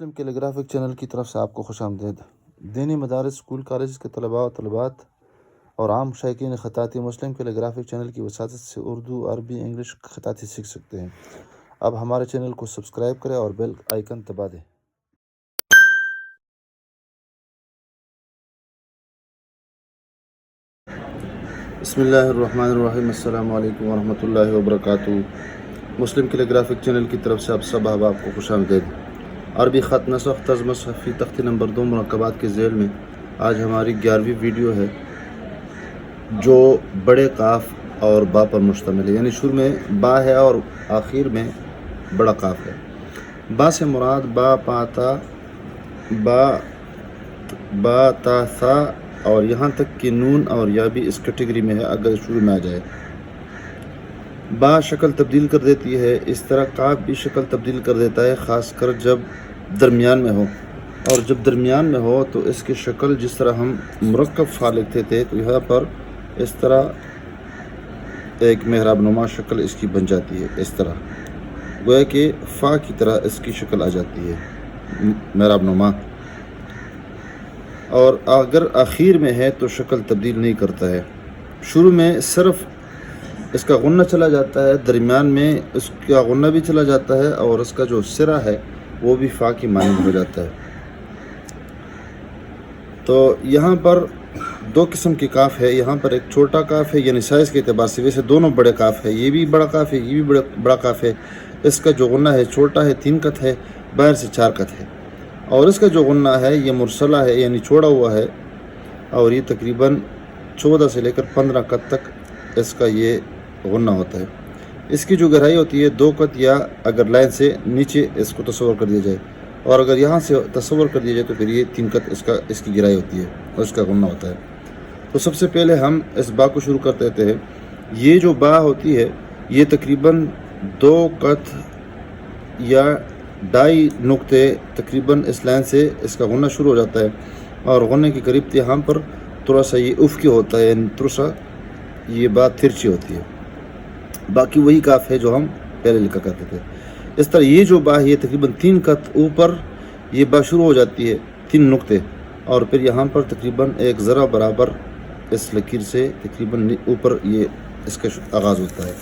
مسلم کیلیگرافک channel کی طرف سے آپ کو خوش آمدید۔ دینی مدارس، اسکول کالجز کے طلباء و طالبات اور عام شائقین خطاطی مسلم کیلیگرافک چینل کی وساطت سے اردو، عربی، انگلش خطاطی سیکھ سکتے ہیں۔ اب ہمارے چینل کو سبسکرائب کریں اور بیل آئیکن دبا دیں۔ بسم اللہ الرحمن الرحیم۔ السلام علیکم ورحمۃ اللہ وبرکاتہ۔ مسلم کیلیگرافک چینل کی طرف سے آپ سب احباب کو خوش آمدید۔ عربی خط نسخ طرز مصحفی تختی نمبر 2 مرکبات کے ذیل میں آج ہماری 11ویں ویڈیو ہے جو بڑے قاف اور با پر مشتمل ہے، یعنی شروع میں با ہے اور آخر میں بڑا قاف ہے۔ با سے مراد با تا ثا اور یہاں تک کہ نون اور یا بھی اس کیٹیگری میں ہے اگر شروع میں آ جائے۔ با شکل تبدیل کر دیتی ہے، اس طرح قاف بھی شکل تبدیل کر دیتا ہے، خاص کر جب درمیان میں ہو، اور جب درمیان میں ہو تو اس کی شکل جس طرح ہم مرکب فا لکھتے تھے تو یہاں پر اس طرح ایک محراب نما شکل اس کی بن جاتی ہے، اس طرح گویا کہ فا کی طرح اس کی شکل آ جاتی ہے، محراب نما۔ اور اگر آخر میں ہے تو شکل تبدیل نہیں کرتا ہے، شروع میں صرف اس کا غنہ چلا جاتا ہے، درمیان میں اس کا غنہ بھی چلا جاتا ہے اور اس کا جو سرہ ہے وہ بھی فا کی مانند ہو جاتا ہے۔ تو یہاں پر دو قسم کی کاف ہے، یہاں پر ایک چھوٹا کاف ہے یعنی سائز کے اعتبار سے، ویسے دونوں بڑے کاف ہے، یہ بھی بڑا کاف ہے، یہ بھی بڑا کاف ہے۔ اس کا جو غنہ ہے چھوٹا ہے، 3 قط ہے، باہر سے 4 قط ہے، اور اس کا جو غنہ ہے یہ مرسلہ ہے یعنی چھوڑا ہوا ہے، اور یہ تقریباً 14 سے لے کر 15 قط تک اس کا یہ غنہ ہوتا ہے۔ اس کی جو گہرائی ہوتی ہے 2 قط، یا اگر لائن سے نیچے اس کو تصور کر دیا جائے، اور اگر یہاں سے تصور کر دیا جائے تو پھر یہ 3 قط اس کی گہرائی ہوتی ہے اور اس کا غنہ ہوتا ہے۔ تو سب سے پہلے ہم اس با کو شروع کر دیتے ہیں۔ یہ جو با ہوتی ہے یہ تقریباً 2 قط یا 2.5 نقطے تقریباً اس لائن سے اس کا غنہ شروع ہو جاتا ہے، اور غنہ کے قریب یہاں پر تھوڑا سا یہ افقی ہوتا ہے، یعنی تھوڑا سا یہ با ترچی ہوتی ہے، باقی وہی کاف ہے جو ہم پہلے لکھا کرتے تھے۔ اس طرح یہ جو با ہے یہ تقریباً 3 قط اوپر یہ با شروع ہو جاتی ہے، 3 نقطے، اور پھر یہاں پر تقریباً 1 ذرہ برابر اس لکیر سے تقریباً اوپر یہ اس کا آغاز ہوتا ہے۔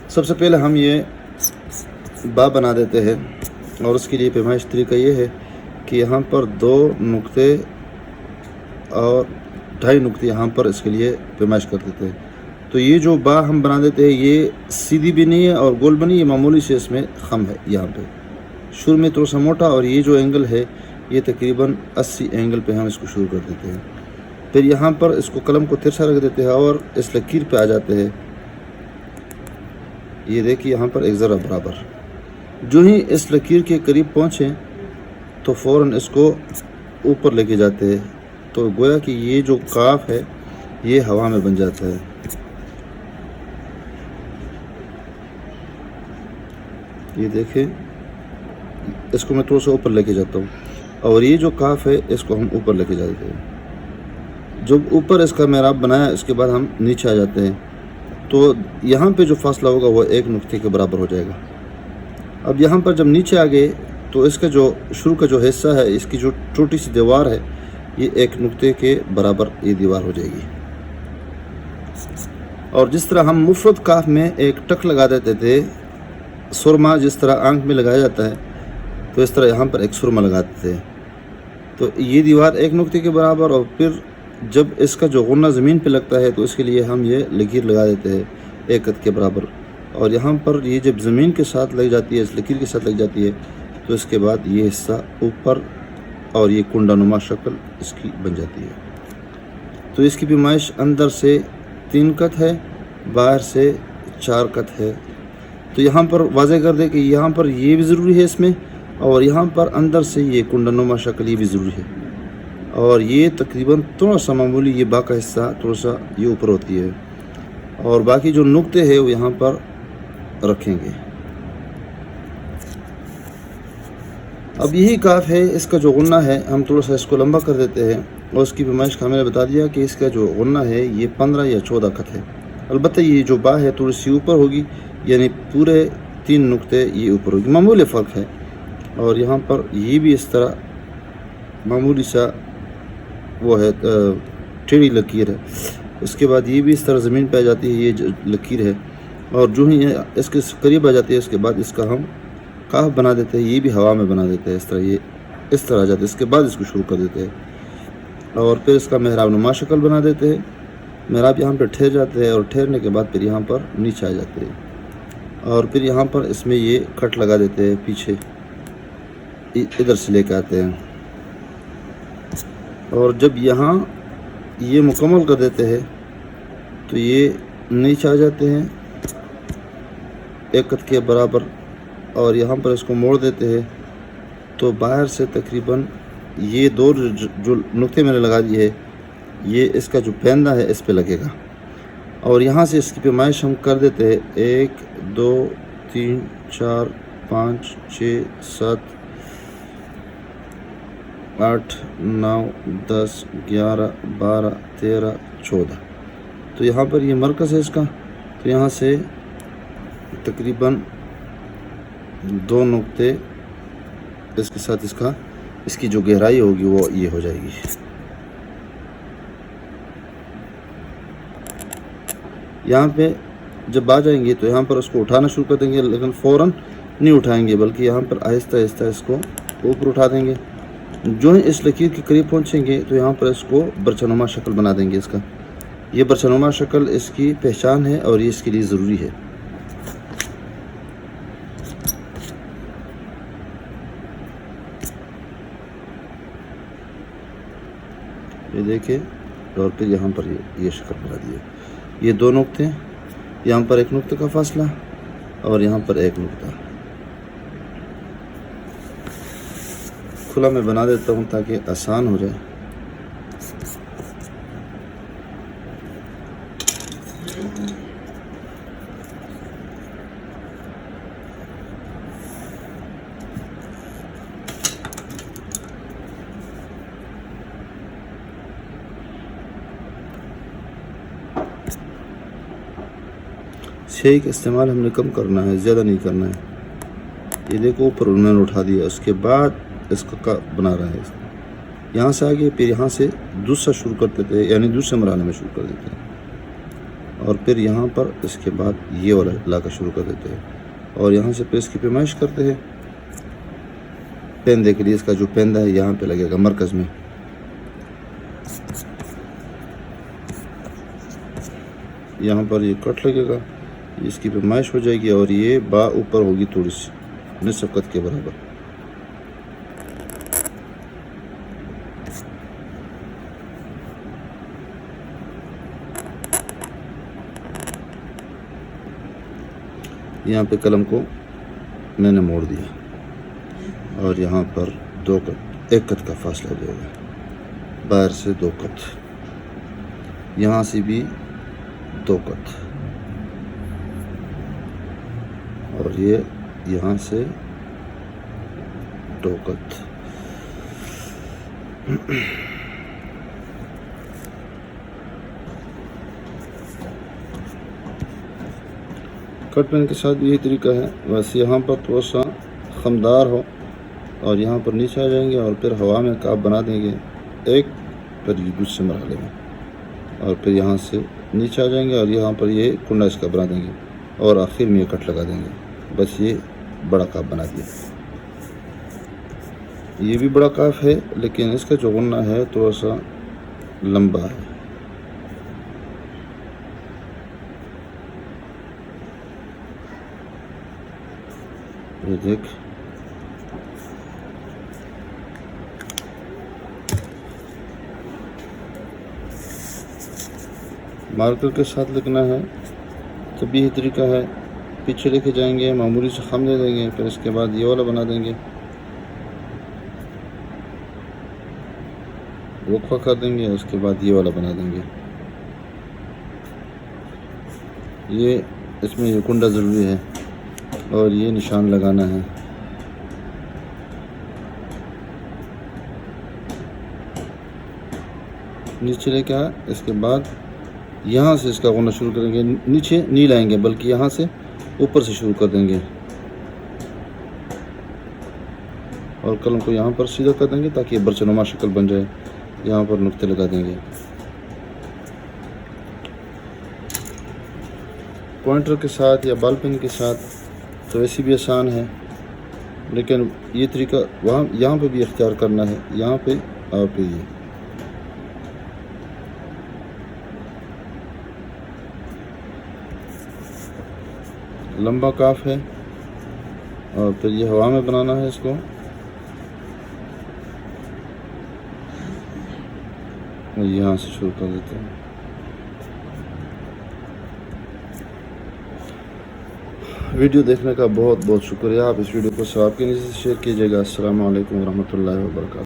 سب سے پہلے ہم یہ با بنا دیتے ہیں، اور اس کے لیے پیمائش طریقہ یہ ہے کہ یہاں پر 2 نقطے اور 2.5 نقطے یہاں پر اس کے لیے پیمائش کر دیتے ہیں۔ تو یہ جو با ہم بنا دیتے ہیں یہ سیدھی بھی نہیں ہے اور گول بنی، یہ معمولی سے اس میں خم ہے، یہاں پہ شروع میں تھوڑا سا موٹا، اور یہ جو اینگل ہے یہ تقریباً 80 اینگل پہ ہم اس کو شروع کر دیتے ہیں۔ پھر یہاں پر اس کو قلم کو ترچھا رکھ دیتے ہیں اور اس لکیر پہ آ جاتے ہیں، یہ دیکھیے یہاں پر 1 ذرہ برابر۔ جو ہی اس لکیر کے قریب پہنچیں تو فوراً اس کو اوپر لے کے جاتے ہیں، تو گویا کہ یہ جو قاف ہے یہ ہوا میں بن جاتا ہے۔ یہ دیکھیں اس کو میں تھوڑا سا اوپر لے کے جاتا ہوں، اور یہ جو قاف ہے اس کو ہم اوپر لے کے جاتے ہیں۔ جب اوپر اس کا محراب بنایا اس کے بعد ہم نیچے آ جاتے ہیں، تو یہاں پہ جو فاصلہ ہوگا وہ 1 نقطے کے برابر ہو جائے گا۔ اب یہاں پر جب نیچے آ گئے تو اس کا جو شروع کا جو حصہ ہے، اس کی جو چھوٹی سی دیوار ہے یہ 1 نقطے کے برابر یہ دیوار ہو جائے گی۔ اور جس طرح ہم مفرد کاف میں ایک ٹک لگا دیتے تھے، سرما جس طرح آنکھ میں لگایا جاتا ہے، تو اس طرح یہاں پر ایک سرما لگاتے تھے، تو یہ دیوار 1 نقطے کے برابر، اور پھر جب اس کا جو غنہ زمین پہ لگتا ہے تو اس کے لیے ہم یہ لکیر لگا دیتے ہیں 1 قط کے برابر، اور یہاں پر یہ جب زمین کے ساتھ لگ جاتی ہے، اس لکیر کے ساتھ لگ جاتی ہے، تو اس کے بعد یہ حصہ اوپر اور یہ کنڈا نما شکل اس کی بن جاتی ہے۔ تو اس کی پیمائش اندر سے 3 قط ہے، باہر سے 4 قط ہے۔ تو یہاں پر واضح کر دیں کہ یہاں پر یہ بھی ضروری ہے اس میں، اور یہاں پر اندر سے یہ کنڈا نما شکل یہ بھی ضروری ہے، اور یہ تقریباً تھوڑا سا معمولی یہ با کا حصہ تھوڑا سا یہ اوپر ہوتی ہے، اور باقی جو نقطے ہیں وہ یہاں پر رکھیں گے۔ اب یہی کاف ہے، اس کا جو غنہ ہے ہم تھوڑا سا اس کو لمبا کر دیتے ہیں، اور اس کی پیمائش کا میں نے بتا دیا کہ اس کا جو غنہ ہے یہ 15 یا 14 قط ہے۔ البتہ یہ جو با ہے تھوڑی سی اوپر ہوگی، یعنی پورے 3 نقطے یہ اوپر ہوگی، معمولی فرق ہے۔ اور یہاں پر یہ بھی اس طرح معمولی سا وہ ہے ٹیڑھی لکیر ہے. اس کے بعد یہ بھی اس طرح زمین پہ آ جاتی ہے، یہ جو لکیر ہے، اور جو ہی اس کے قریب آ جاتی ہے اس کے بعد اس کا ہم کاف بنا دیتے ہیں. یہ بھی ہوا میں بنا دیتے ہیں اس طرح، یہ اس طرح آ جاتا ہے. اس کے بعد اس کو شروع کر دیتے ہیں اور پھر اس کا محراب نما شکل بنا دیتے ہیں. محراب یہاں پہ ٹھہر جاتے ہیں اور ٹھہرنے کے بعد پھر یہاں پر نیچے آ جاتے ہیں اور پھر یہاں پر اس میں یہ کٹ لگا دیتے ہیں، پیچھے ادھر سے لے کے آتے ہیں. اور جب یہاں یہ مکمل کر دیتے ہیں تو یہ نیچے آ جاتے ہیں ایک قط کے برابر اور یہاں پر اس کو موڑ دیتے ہیں. تو باہر سے تقریباً یہ دو جو نقطے میں نے لگا دیے ہے، یہ اس کا جو پیندہ ہے اس پہ لگے گا. اور یہاں سے اس کی پیمائش ہم کر دیتے ہیں 1 2 3 4 5 6 7 8 9 10 11 12 13 14. تو یہاں پر یہ مرکز ہے اس کا. تو یہاں سے تقریباً 2 نقطے اس کے ساتھ اس کی جو گہرائی ہوگی وہ یہ ہو جائے گی. یہاں پہ جب آ جائیں گے تو یہاں پر اس کو اٹھانا شروع کر دیں گے، لیکن فوراً نہیں اٹھائیں گے بلکہ یہاں پر آہستہ آہستہ اس کو اوپر اٹھا دیں گے. جو ہی اس لکیر کے قریب پہنچیں گے تو یہاں پر اس کو برچہ نما شکل بنا دیں گے. اس کا یہ برچہ نما شکل اس کی پہچان ہے اور یہ اس کے لیے ضروری ہے. یہ دیکھیں، اور پھر یہاں پر یہ شکل بنا دیے. یہ 2 نقطے، یہاں پر 1 نقطے کا فاصلہ اور یہاں پر 1 نقطہ. کھلا میں بنا دیتا ہوں تاکہ آسان ہو جائے. سیاہی کا استعمال ہم نے کم کرنا ہے، زیادہ نہیں کرنا ہے. یہ دیکھو اوپر انہوں نے اٹھا دیا. اس کے بعد اس کا بنا رہا ہے. یہاں سے آگے پھر یہاں سے دوسرا شروع کر دیتے ہیں، یعنی دوسرے مرحلے میں شروع کر دیتے ہیں اور پھر یہاں پر اس کے بعد یہ والا علاقہ شروع کر دیتے ہیں اور یہاں سے پھر اس کی پیمائش کرتے ہیں. پیندے کے لیے اس کا جو پیندہ ہے یہاں پہ لگے گا مرکز میں. یہاں پر یہ کٹ لگے گا، اس کی پیمائش ہو جائے گی اور یہ با اوپر ہوگی تھوڑی سی، نصف قط کے برابر. یہاں پہ قلم کو میں نے موڑ دیا اور یہاں پر 2 قط، 1 قط کا فاصلہ دے گا. باہر سے 2 قط، یہاں سے بھی 2 قط اور یہ یہاں سے 2 قط. کٹ پین کے ساتھ بھی یہی طریقہ ہے، بس یہاں پر تھوڑا سا خمدار ہو اور یہاں پر نیچے آ جائیں گے اور پھر ہوا میں کاف بنا دیں گے ایک، پھر دوسرے مرحلے میں اور پھر یہاں سے نیچے آ جائیں گے اور یہاں پر یہ کنڈا اس کا بنا دیں گے اور آخر میں یہ کٹ لگا دیں گے. بس یہ بڑا کاف بنا دیا. یہ بھی بڑا کاف ہے لیکن اس کا جو غنہ ہے تھوڑا سا لمبا ہے. یہ دیکھ، مارکر کے ساتھ لکھنا ہے تب یہی طریقہ ہے. پیچھے لے کے جائیں گے، معمولی سے خم دے دیں گے، پھر اس کے بعد یہ والا بنا دیں گے، وقفہ کر دیں گے، اس کے بعد یہ والا بنا دیں گے. یہ اس میں یہ کنڈا ضروری ہے اور یہ نشان لگانا ہے. نیچے لے کے اس کے بعد یہاں سے اس کا غنہ شروع کریں گے. نیچے نہیں لائیں گے بلکہ یہاں سے اوپر سے شروع کر دیں گے. اور قلم کو یہاں پر سیدھا کر دیں گے تاکہ یہ برچنما شکل بن جائے. یہاں پر نقطے لگا دیں گے. پوائنٹر کے ساتھ یا بال پین کے ساتھ تو ویسے بھی آسان ہے، لیکن یہ طریقہ یہاں پہ بھی اختیار کرنا ہے. یہاں پہ آپ یہ لمبا کاف ہے اور پھر یہ ہوا میں بنانا ہے. اس کو یہاں سے شروع کر دیتے ہیں. ویڈیو دیکھنے کا بہت بہت شکریہ. آپ اس ویڈیو کو ثواب کے نیچے سے شیئر کیجیے گا. السلام علیکم ورحمۃ اللہ وبرکاتہ.